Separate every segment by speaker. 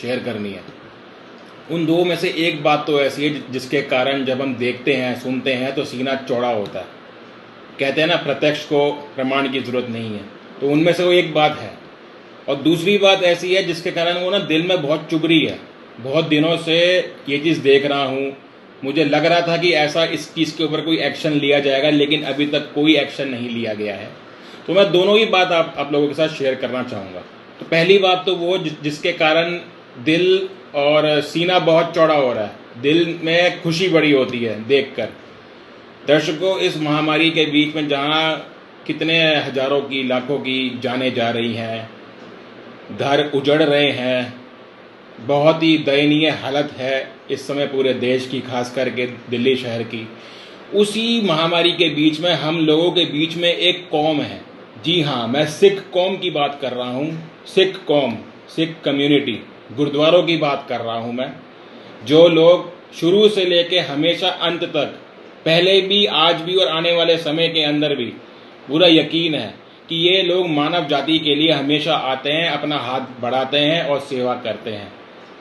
Speaker 1: Share करनी है। उन दो में से एक बात तो ऐसी है जिसके कारण जब हम देखते हैं सुनते हैं तो सीना चौड़ा होता है। कहते हैं ना, प्रत्यक्ष को प्रमाण की ज़रूरत नहीं है। तो उनमें से वो एक बात है। और दूसरी बात ऐसी है जिसके कारण वो ना दिल में बहुत चुभ रही है। बहुत दिनों से ये चीज़ देख रहा हूँ। मुझे लग रहा था कि ऐसा इस चीज़ के ऊपर कोई एक्शन लिया जाएगा, लेकिन अभी तक कोई एक्शन नहीं लिया गया है। तो मैं दोनों ही बात आप लोगों के साथ शेयर करना चाहूँगा। तो पहली बात तो वो जिसके कारण दिल और सीना बहुत चौड़ा हो रहा है, दिल में खुशी बड़ी होती है देखकर। दर्शकों, इस महामारी के बीच में जहाँ कितने हजारों की लाखों की जानें जा रही हैं, घर उजड़ रहे हैं, बहुत ही दयनीय हालत है इस समय पूरे देश की, खास करके दिल्ली शहर की। उसी महामारी के बीच में हम लोगों के बीच में एक कौम है। जी हाँ, मैं सिख कौम की बात कर रहा हूँ। सिख कौम, सिख कम्युनिटी, गुरुद्वारों की बात कर रहा हूँ मैं। जो लोग शुरू से लेके हमेशा अंत तक, पहले भी, आज भी और आने वाले समय के अंदर भी, पूरा यकीन है कि ये लोग मानव जाति के लिए हमेशा आते हैं, अपना हाथ बढ़ाते हैं और सेवा करते हैं।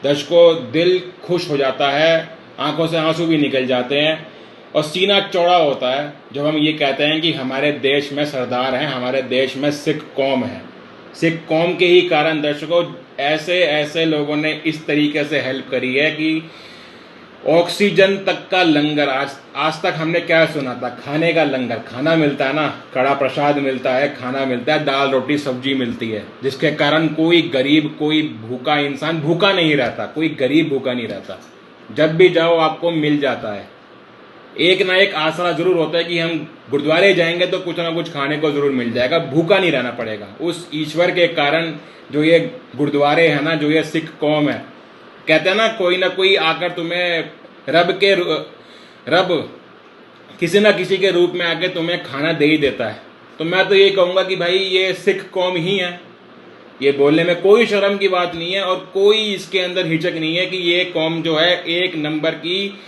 Speaker 1: दर्शकों, दिल खुश हो जाता है, आंखों से आंसू भी निकल जाते हैं और सीना चौड़ा होता है जब हम ये कहते हैं कि हमारे देश में सरदार हैं, हमारे देश में सिख कौम है। सिख कौम के ही कारण दर्शकों ऐसे ऐसे लोगों ने इस तरीके से हेल्प करी है कि ऑक्सीजन तक का लंगर, आज तक हमने क्या सुना था? खाने का लंगर, खाना मिलता है ना, कड़ा प्रसाद मिलता है, खाना मिलता है, दाल रोटी सब्जी मिलती है, जिसके कारण कोई गरीब, कोई भूखा इंसान भूखा नहीं रहता, कोई गरीब भूखा नहीं रहता। जब भी जाओ आपको मिल जाता है। एक ना एक आसरा जरूर होता है कि हम गुरुद्वारे जाएंगे तो कुछ ना कुछ खाने को जरूर मिल जाएगा, भूखा नहीं रहना पड़ेगा। उस ईश्वर के कारण जो ये गुरुद्वारे हैं ना, जो ये सिख कौम है, कहते हैं ना, कोई ना कोई आकर तुम्हें रब किसी ना किसी के रूप में आके तुम्हें खाना दे ही देता है। तो मैं तो ये कहूँगा कि भाई ये सिख कौम ही है। ये बोलने में कोई शर्म की बात नहीं है और कोई इसके अंदर हिचक नहीं है कि ये कौम जो है एक नंबर की,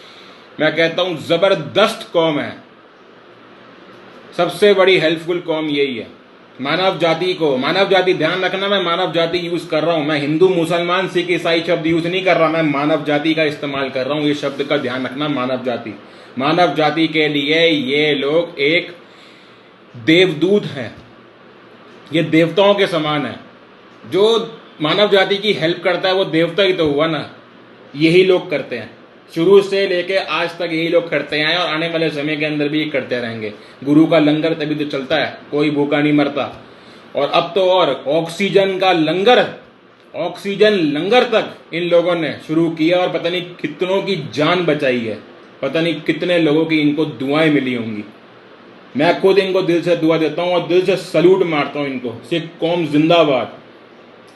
Speaker 1: मैं कहता हूँ जबरदस्त कौम है। सबसे बड़ी हेल्पफुल कौम यही है। मानव जाति को, मानव जाति, ध्यान रखना, मैं मानव जाति यूज कर रहा हूं। मैं हिंदू मुसलमान सिख ईसाई शब्द यूज नहीं कर रहा, मैं मानव जाति का इस्तेमाल कर रहा हूं। ये शब्द का ध्यान रखना, मानव जाति। मानव जाति के लिए ये लोग एक देवदूत हैं, ये देवताओं के समान है। जो मानव जाति की हेल्प करता है वो देवता ही तो हुआ ना। यही लोग करते हैं, शुरू से लेके आज तक यही लोग करते हैं और आने वाले समय के अंदर भी करते रहेंगे। गुरु का लंगर तभी तो चलता है, कोई भूखा नहीं मरता। और अब तो और ऑक्सीजन का लंगर, ऑक्सीजन लंगर तक इन लोगों ने शुरू किया और पता नहीं कितनों की जान बचाई है, पता नहीं कितने लोगों की इनको दुआएं मिली होंगी। मैं खुद इनको दिल से दुआ देता हूं और दिल से सल्यूट मारता हूं इनको। सिख कौम जिंदाबाद।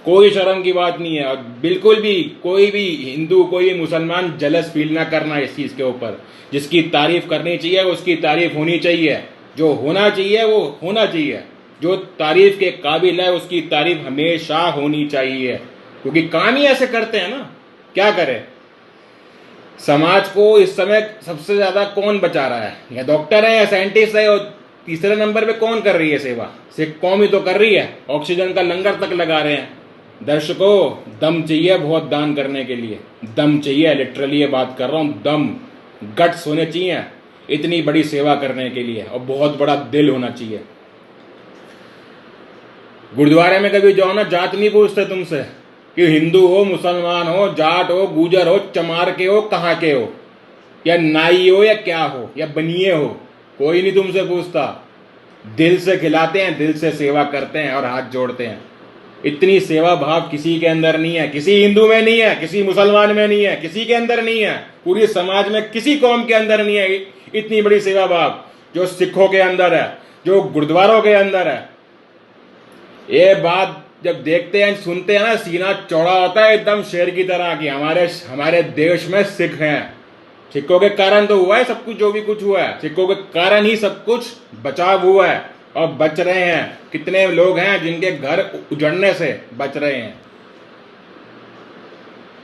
Speaker 1: कोई शर्म की बात नहीं है और बिल्कुल भी कोई भी हिंदू, कोई भी मुसलमान जलस फील ना करना इस चीज के ऊपर। जिसकी तारीफ करनी चाहिए उसकी तारीफ होनी चाहिए, जो होना चाहिए वो होना चाहिए, जो तारीफ के काबिल है उसकी तारीफ हमेशा होनी चाहिए, क्योंकि काम ही ऐसे करते हैं ना। क्या करें? समाज को इस समय सबसे ज्यादा कौन बचा रहा है? या डॉक्टर है या साइंटिस्ट है? और तीसरे नंबर पे कौन कर रही है सेवा? सिख कौम ही तो कर रही है। ऑक्सीजन का लंगर तक लगा रहे हैं। दर्शकों, दम चाहिए बहुत दान करने के लिए, दम चाहिए, लिटरली ये बात कर रहा हूं, दम, गट्स होने चाहिए इतनी बड़ी सेवा करने के लिए, और बहुत बड़ा दिल होना चाहिए। गुरुद्वारे में कभी जाओ ना, जात नहीं पूछते तुमसे कि हिंदू हो, मुसलमान हो, जाट हो, गुजर हो, चमार के हो, कहाँ के हो, या नाई हो, या क्या हो, या बनिए हो, कोई नहीं तुमसे पूछता। दिल से खिलाते हैं, दिल से सेवा करते हैं और हाथ जोड़ते हैं। इतनी सेवा भाव किसी के अंदर नहीं है, किसी हिंदू में नहीं है, किसी मुसलमान में नहीं है, किसी के अंदर नहीं है, पूरी समाज में किसी कौम के अंदर नहीं है इतनी बड़ी सेवा भाव जो सिखों के अंदर है, जो गुरुद्वारों के अंदर है। ये बात जब देखते हैं, सुनते हैं ना, सीना चौड़ा होता है एकदम शेर की तरह कि हमारे देश में सिख हैं। सिखों के कारण तो हुआ है सब कुछ, जो भी कुछ हुआ है, सिखों के कारण ही सब कुछ बचाव हुआ है और बच रहे हैं। कितने लोग हैं जिनके घर उजड़ने से बच रहे हैं।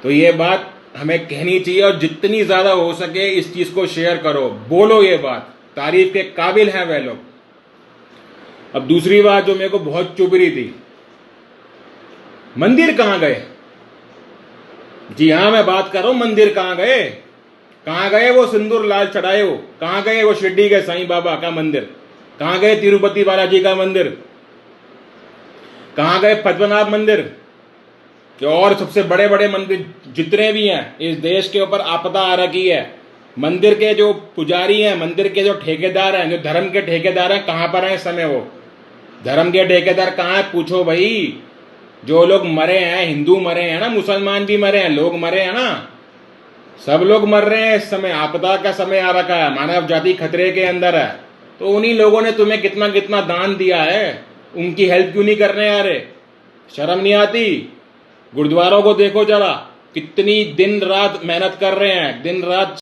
Speaker 1: तो ये बात हमें कहनी चाहिए और जितनी ज्यादा हो सके इस चीज को शेयर करो, बोलो ये बात, तारीफ के काबिल हैं वे लोग। अब दूसरी बात जो मेरे को बहुत चुभ रही थी, मंदिर कहां गए? जी हाँ, मैं बात कर रहा हूं मंदिर कहाँ गए, कहाँ गए वो सिंदूर लाल चढ़ाए हो, कहाँ गए वो शिरडी के साईं बाबा का मंदिर, कहाँ गए तिरुपति बालाजी का मंदिर, कहाँ गए पद्मनाभ मंदिर कि और सबसे बड़े बड़े मंदिर जितने भी हैं इस देश के ऊपर आपदा आ रखी है। मंदिर के जो पुजारी हैं, मंदिर के जो ठेकेदार हैं, जो धर्म के ठेकेदार हैं, कहाँ पर हैं इस समय? वो धर्म के ठेकेदार कहाँ है? पूछो भाई। जो लोग मरे हैं, हिंदू मरे हैं ना, मुसलमान भी मरे हैं, लोग मरे हैं ना, सब लोग मर रहे हैं इस समय। आपदा का समय आ रखा है, मानव जाति खतरे के अंदर है। तो उन्हीं लोगों ने तुम्हें कितना कितना दान दिया है, उनकी हेल्प क्यों नहीं करने आ रहे? शर्म नहीं आती? गुरुद्वारों को देखो जरा, कितनी दिन रात मेहनत कर रहे हैं, दिन रात